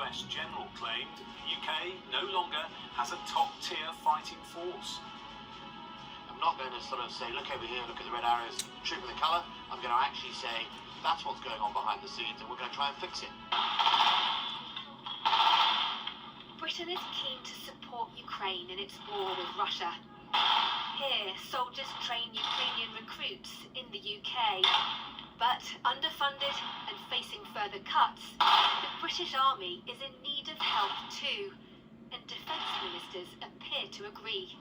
US general claimed the UK no longer has a top-tier fighting force. I'm not going to sort of say, look over here, look at the red arrows, troop of the colour. I'm going to actually say, that's what's going on behind the scenes, and we're going to try and fix it. Britain is keen to support Ukraine in its war with Russia. Here, soldiers train Ukrainian recruits in the UK. But underfunded and facing further cuts, the British Army is in need of help too. And defence ministers appear to agree.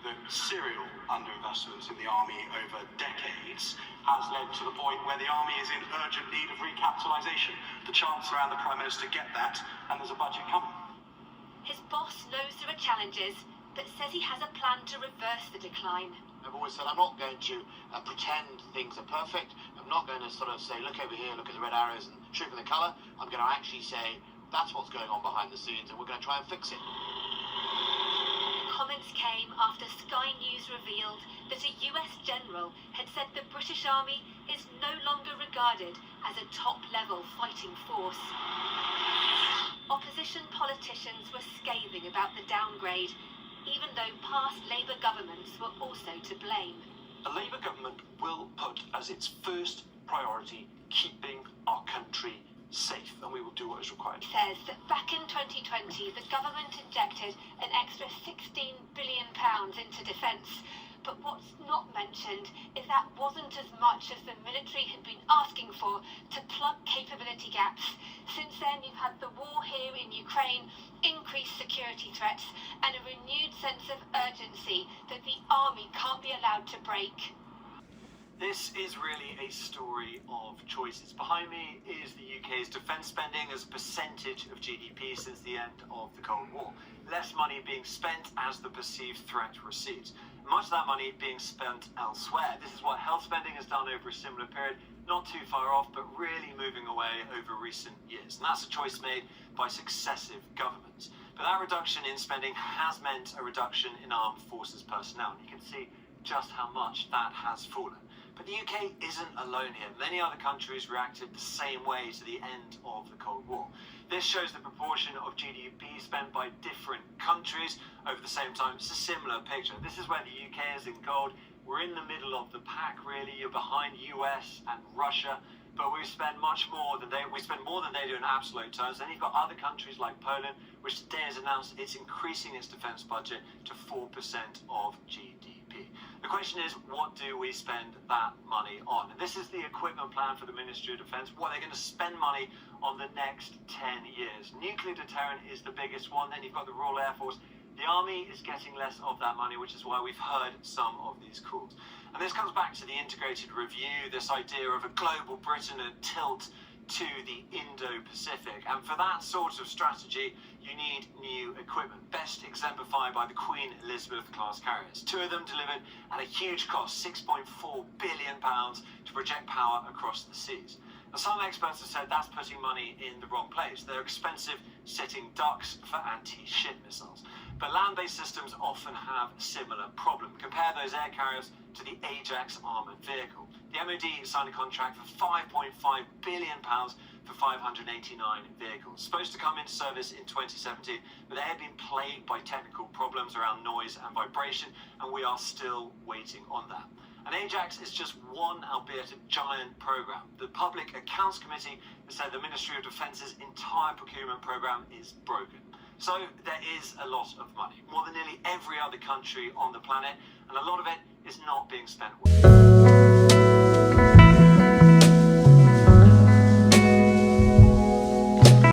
The serial underinvestment in the army over decades has led to the point where the army is in urgent need of recapitalisation. The Chancellor and the Prime Minister get that, and there's a budget coming. His boss knows there are challenges, but says he has a plan to reverse the decline. I've always said I'm not going to pretend things are perfect. I'm not going to sort of say, look over here, look at the red arrows and troop of the colour. I'm going to actually say, that's what's going on behind the scenes, and we're going to try and fix it. The comments came after Sky News revealed that a US general had said the British Army is no longer regarded as a top-level fighting force. Opposition politicians were scathing about the downgrade, even though past Labour governments were also to blame. A Labour government will put as its first priority keeping our country safe, and we will do what is required. It says that back in 2020, the government injected an extra £16 billion into defence. But what's not mentioned is that wasn't as much as the military had been asking for to plug capability gaps. Since then, you've had the war here in Ukraine, increased security threats, and a renewed sense of urgency that the army can't be allowed to break. This is really a story of choices. Behind me is the UK's defence spending as a percentage of GDP since the end of the Cold War. Less money being spent as the perceived threat recedes. Much of that money being spent elsewhere. This is what health spending has done over a similar period, not too far off, but really moving away over recent years. And that's a choice made by successive governments. But that reduction in spending has meant a reduction in armed forces personnel. And you can see just how much that has fallen. But the UK isn't alone here. Many other countries reacted the same way to the end of the Cold War. This shows the proportion of GDP spent by different countries over the same time. It's a similar picture. This is where the UK is in gold. We're in the middle of the pack, really. You're behind US and Russia, but we spend more than they do in absolute terms. Then you've got other countries like Poland, which today has announced it's increasing its defence budget to 4% of GDP. The question is, what do we spend that money on? And this is the equipment plan for the Ministry of Defence, what they're going to spend money on the next 10 years. Nuclear deterrent is the biggest one. Then you've got the Royal Air Force. The Army is getting less of that money, which is why we've heard some of these calls. And this comes back to the integrated review, this idea of a global Britain and tilt to the Indo-Pacific. And for that sort of strategy, you need new equipment, best exemplified by the Queen Elizabeth class carriers. Two of them delivered at a huge cost, £6.4 billion, to project power across the seas. Now, some experts have said that's putting money in the wrong place. They're expensive sitting ducks for anti-ship missiles. But land-based systems often have a similar problem. Compare those air carriers to the Ajax armoured vehicle. The MOD signed a contract for £5.5 billion for 589 vehicles. Supposed to come into service in 2017, but they have been plagued by technical problems around noise and vibration, and we are still waiting on that. And Ajax is just one, albeit a giant program. The Public Accounts Committee has said the Ministry of Defence's entire procurement program is broken. So there is a lot of money, more than nearly every other country on the planet, and a lot of it is not being spent well.